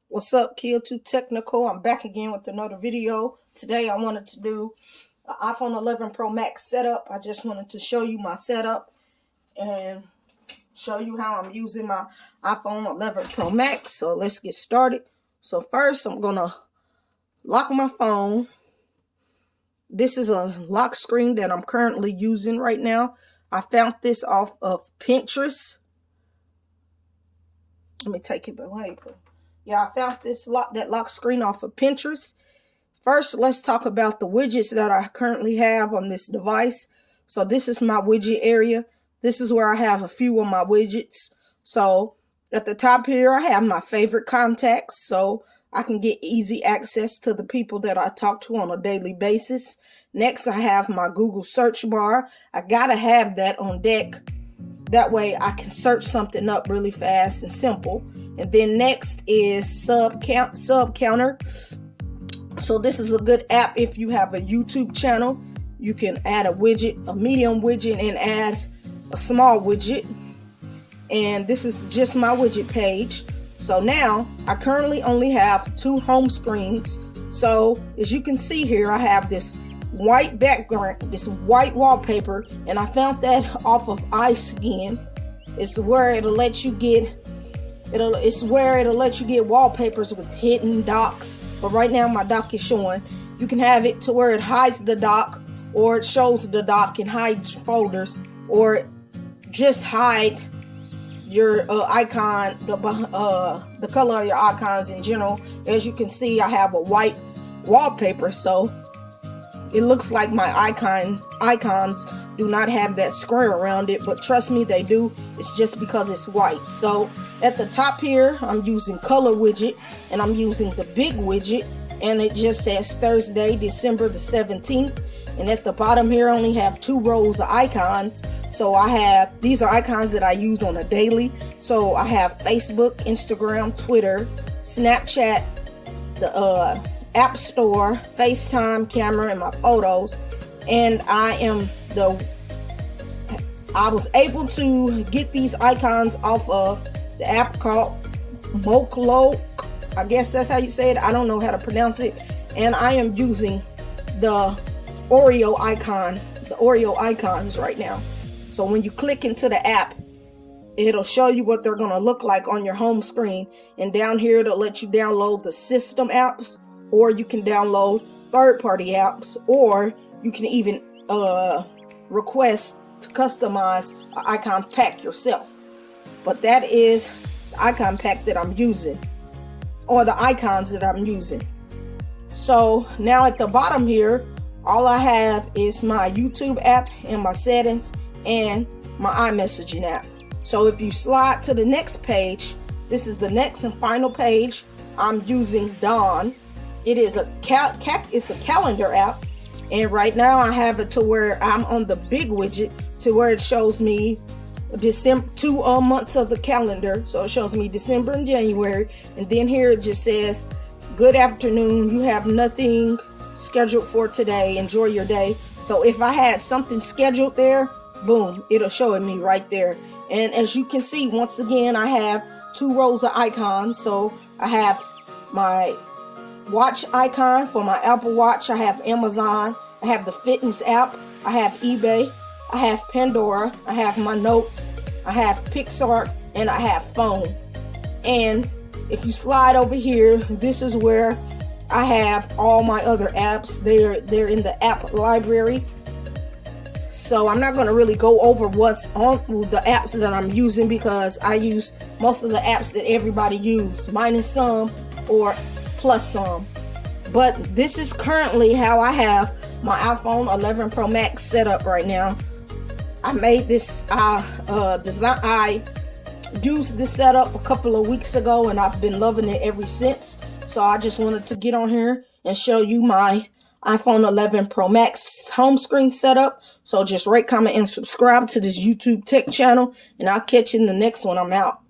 What's up, Kill Too Technical? I'm back again with another video. Today I wanted to do an iPhone 11 Pro Max setup. I just wanted to show you my setup and show you how I'm using my iPhone 11 Pro Max. So let's get started. So first I'm gonna lock my phone. This is a lock screen that I'm currently using right now. I found this off of Pinterest. Let me take it away. Yeah, I found this lock screen off of Pinterest. First, let's talk about the widgets that I currently have on this device. So this is my widget area. This is where I have a few of my widgets. So at the top here, I have my favorite contacts, so I can get easy access to the people that I talk to on a daily basis. Next, I have my Google search bar. I gotta have that on deck. That way I can search something up really fast and simple. And then next is sub counter. So this is a good app if you have a YouTube channel. You can add a widget, a medium widget, and add a small widget. And this is just my widget page. So now I currently only have 2 home screens. So as you can see here, I have this white background, this white wallpaper, and I found that off of iSkin. It's where it'll let you get wallpapers with hidden docks. But right now my dock is showing. You can have it to where it hides the dock, or it shows the dock and hides folders, or just hide your icon, the color of your icons in general. As you can see, I have a white wallpaper, so it looks like my icons do not have that square around it, but trust me, they do. It's just because it's white. So at the top here, I'm using color widget, and I'm using the big widget, and it just says Thursday, December the 17th. And at the bottom here, I only have 2 rows of icons. So these are icons that I use on a daily. So I have Facebook, Instagram, Twitter, Snapchat, the App Store, FaceTime, camera, and my photos. And I was able to get these icons off of the app called Moklo. I guess that's how you say it. I don't know how to pronounce it. And I am using the Oreo icons right now. So when you click into the app, it'll show you what they're gonna look like on your home screen. And down here, it'll let you download the system apps, or you can download third-party apps, or you can even request to customize an icon pack yourself. But that is the icon pack that I'm using, or the icons that I'm using. So now at the bottom here, all I have is my YouTube app and my settings and my iMessaging app. So if you slide to the next page, this is the next and final page. I'm using Dawn. It is it's a calendar app, and right now I have it to where I'm on the big widget to where it shows me December, 2 months of the calendar. So it shows me December and January, and then here it just says, "Good afternoon. You have nothing scheduled for today. Enjoy your day." So if I had something scheduled there, boom, it'll show it me right there. And as you can see, once again, I have 2 rows of icons. So I have my watch icon for my Apple Watch, I have Amazon, I have the fitness app, I have eBay, I have Pandora, I have my notes, I have Pixar, and I have phone. And if you slide over here, this is where I have all my other apps. They're in the app library. So I'm not going to really go over what's on the apps that I'm using, because I use most of the apps that everybody uses, minus some or plus some. But this is currently how I have my iPhone 11 Pro Max set up right now. I made this I used this setup a couple of weeks ago, and I've been loving it ever since. So I just wanted to get on here and show you my iPhone 11 Pro Max home screen setup. So just rate, comment, and subscribe to this YouTube tech channel, and I'll catch you in the next one. I'm out.